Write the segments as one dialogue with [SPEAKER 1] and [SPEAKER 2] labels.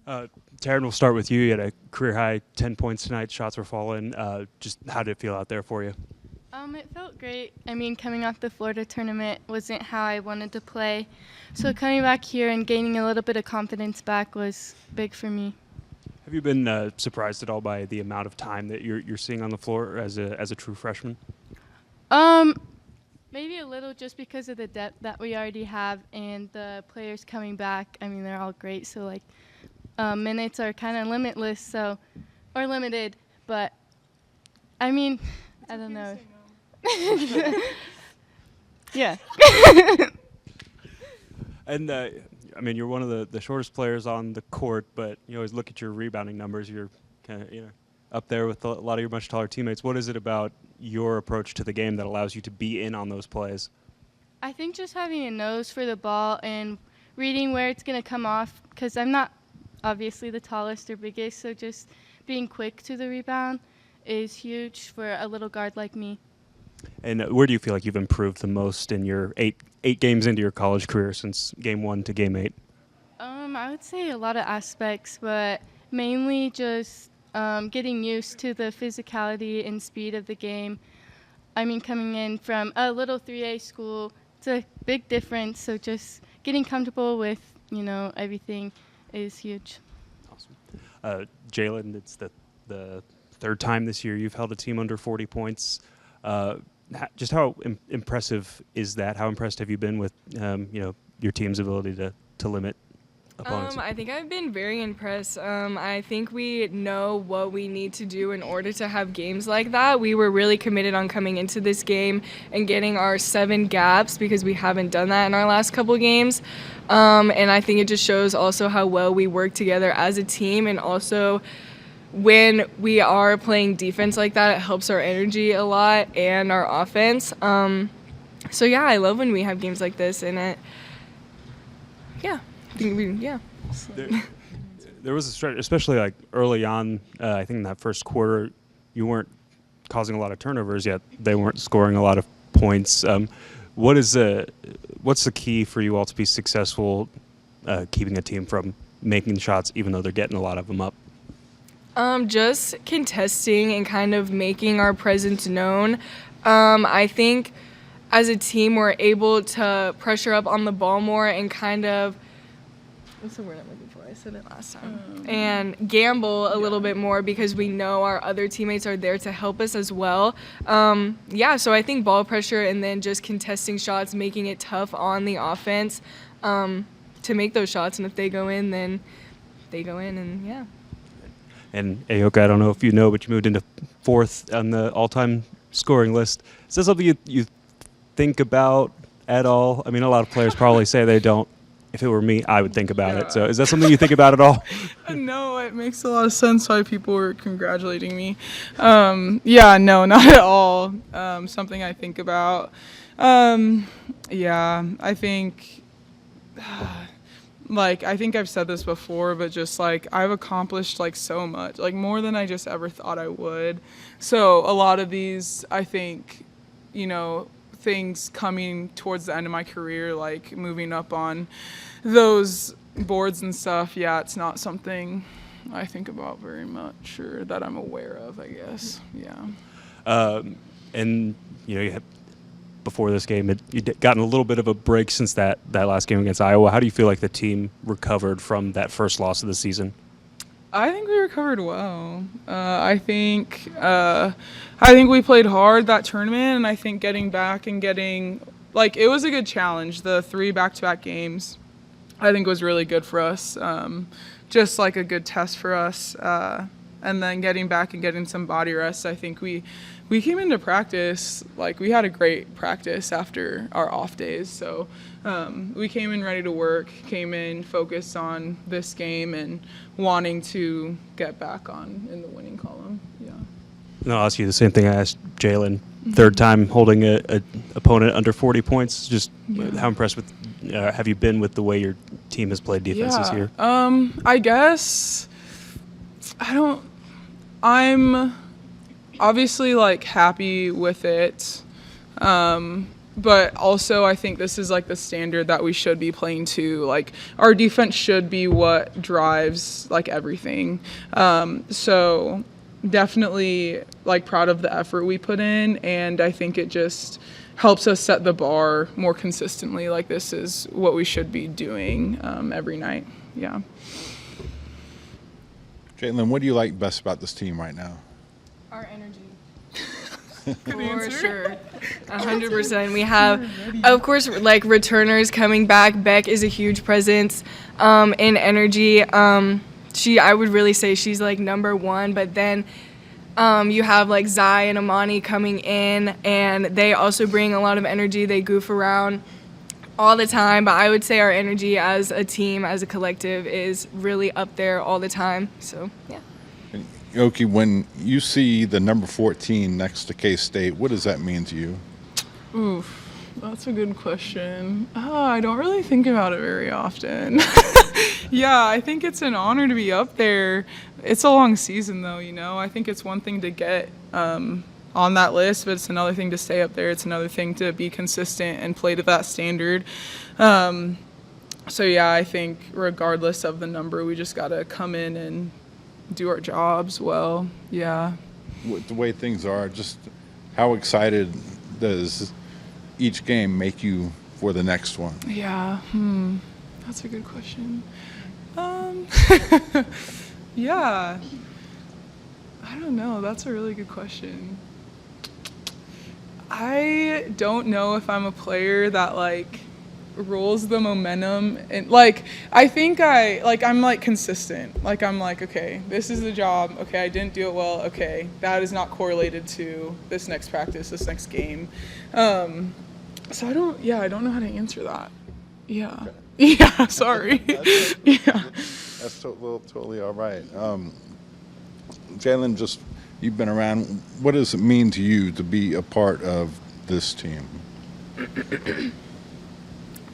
[SPEAKER 1] Uh, Taryn, we'll start with you. You had a career high 10 points tonight. Shots were falling. Just how did it feel out there for you?
[SPEAKER 2] It felt great. I mean, coming off the Florida tournament wasn't how I wanted to play. So coming back here and gaining a little bit of confidence back was big for me.
[SPEAKER 1] Have you been surprised at all by the amount of time that you're seeing on the floor as a true freshman?
[SPEAKER 2] Um, Maybe a little just because of the depth that we already have and the players coming back. I mean, they're all great. So, minutes are kind of limitless, or limited. But, I mean, I don't know. Yeah.
[SPEAKER 1] And I mean, you're one of the shortest players on the court, but you always look at your rebounding numbers. You're kind of up there with a lot of your much taller teammates. What is it about your approach to the game that allows you to be in on those plays?
[SPEAKER 2] I think just having a nose for the ball and reading where it's going to come off, because I'm not obviously the tallest or biggest, so just being quick to the rebound is huge for a little guard like me.
[SPEAKER 1] And where do you feel like you've improved the most in your eight games into your college career since game 1 to game 8?
[SPEAKER 2] I would say a lot of aspects, but mainly just getting used to the physicality and speed of the game. I mean, coming in from a little 3A school, it's a big difference. So just getting comfortable with, everything is huge.
[SPEAKER 1] Awesome. Jalen, it's the third time this year you've held a team under 40 points. Just how impressive is that? How impressed have you been with your team's ability to limit opponents?
[SPEAKER 3] I think I've been very impressed. I think we know what we need to do in order to have games like that. We were really committed on coming into this game and getting our 7 gaps because we haven't done that in our last couple games. And I think it just shows also how well we work together as a team, and also when we are playing defense like that, it helps our energy a lot and our offense. So yeah, I love when we have games like this, and
[SPEAKER 1] There was a stretch, especially like early on. I think in that first quarter, you weren't causing a lot of turnovers, yet they weren't scoring a lot of points. What's the key for you all to be successful, keeping a team from making shots, even though they're getting a lot of them up?
[SPEAKER 3] Just contesting and kind of making our presence known. I think as a team we're able to pressure up on the ball more and kind of, what's the word I'm looking for? I said it last time. And gamble a little bit more because we know our other teammates are there to help us as well. So I think ball pressure and then just contesting shots, making it tough on the offense to make those shots. And if they go in, then they go in, and yeah.
[SPEAKER 1] And Ayoka, I don't know if you know, but you moved into 4th on the all-time scoring list. Is that something you think about at all? I mean, a lot of players probably say they don't. If it were me, I would think about it. So is that something you think about at all?
[SPEAKER 4] No, it makes a lot of sense why people were congratulating me. No, not at all. Something I think about. I think... I think I've said this before, but just I've accomplished so much, more than I just ever thought I would. So a lot of these, I think, things coming towards the end of my career, moving up on those boards and stuff, it's not something I think about very much or that I'm aware of, I guess. Yeah.
[SPEAKER 1] And you had, before this game, you'd gotten a little bit of a break since that last game against Iowa. How do you feel like the team recovered from that first loss of the season?
[SPEAKER 4] I think we recovered well. I think we played hard that tournament, and I think getting back and getting it was a good challenge. The 3 back-to-back games, I think, was really good for us. Just a good test for us, and then getting back and getting some body rest. I think we came into practice, we had a great practice after our off days. So we came in ready to work, came in focused on this game and wanting to get back on in the winning column. Yeah.
[SPEAKER 1] And I'll ask you the same thing I asked Jalen. Third time holding a opponent under 40 points. Just how impressed have you been with the way your team has played defense this year?
[SPEAKER 4] I guess I'm obviously happy with it. but also I think this is like the standard that we should be playing to. Like our defense should be what drives like everything. So definitely like proud of the effort we put in, and I think it just helps us set the bar more consistently. Like this is what we should be doing every night. Yeah.
[SPEAKER 5] Jalen, what do you like best about this team right now?
[SPEAKER 3] Our energy. For sure. 100%. We have, of course, like returners coming back. Beck is a huge presence in energy. I would really say she's like number one, but then you have like Zai and Amani coming in, and they also bring a lot of energy. They goof around all the time, but I would say our energy as a team, as a collective, is really up there all the time. So, yeah.
[SPEAKER 5] Yoki, when you see the number 14 next to K-State, what does that mean to you?
[SPEAKER 4] Oof, that's a good question. I don't really think about it very often. Yeah, I think it's an honor to be up there. It's a long season, though, you know. I think it's one thing to get on that list, but it's another thing to stay up there. It's another thing to be consistent and play to that standard. So, yeah, I think regardless of the number, we just got to come in and do our jobs well. Yeah.
[SPEAKER 5] With the way things are, just how excited does each game make you for the next one?
[SPEAKER 4] Yeah. That's a good question. Yeah. I don't know. That's a really good question. I don't know if I'm a player that like rules the momentum, and like I think I'm like consistent. Like I'm like, okay, this is the job. Okay, I didn't do it well. Okay, that is not correlated to this next practice, this next game. So I don't know how to answer that. Yeah. Yeah, sorry. Yeah.
[SPEAKER 5] That's totally all right. Jalen, just you've been around. What does it mean to you to be a part of this team?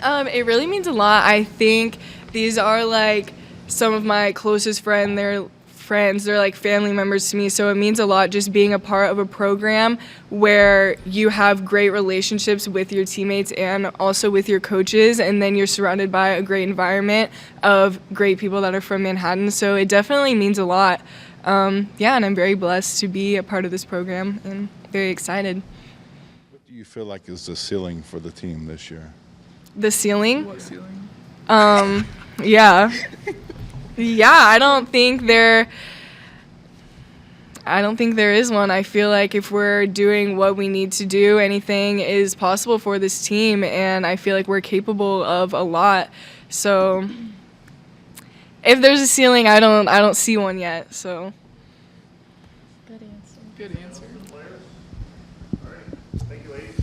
[SPEAKER 3] It really means a lot. I think these are like some of my closest friends. They're friends. They're like family members to me. So it means a lot just being a part of a program where you have great relationships with your teammates and also with your coaches. And then you're surrounded by a great environment of great people that are from Manhattan. So it definitely means a lot. And I'm very blessed to be a part of this program and very excited.
[SPEAKER 5] What do you feel like is the ceiling for the team this year?
[SPEAKER 3] The ceiling?
[SPEAKER 4] What ceiling?
[SPEAKER 3] Yeah. Yeah, I don't think there is one. I feel like if we're doing what we need to do, anything is possible for this team, and I feel like we're capable of a lot. So if there's a ceiling, I don't see one yet. So
[SPEAKER 2] Good answer.
[SPEAKER 4] Good answer.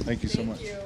[SPEAKER 5] Thank you so much.
[SPEAKER 3] you.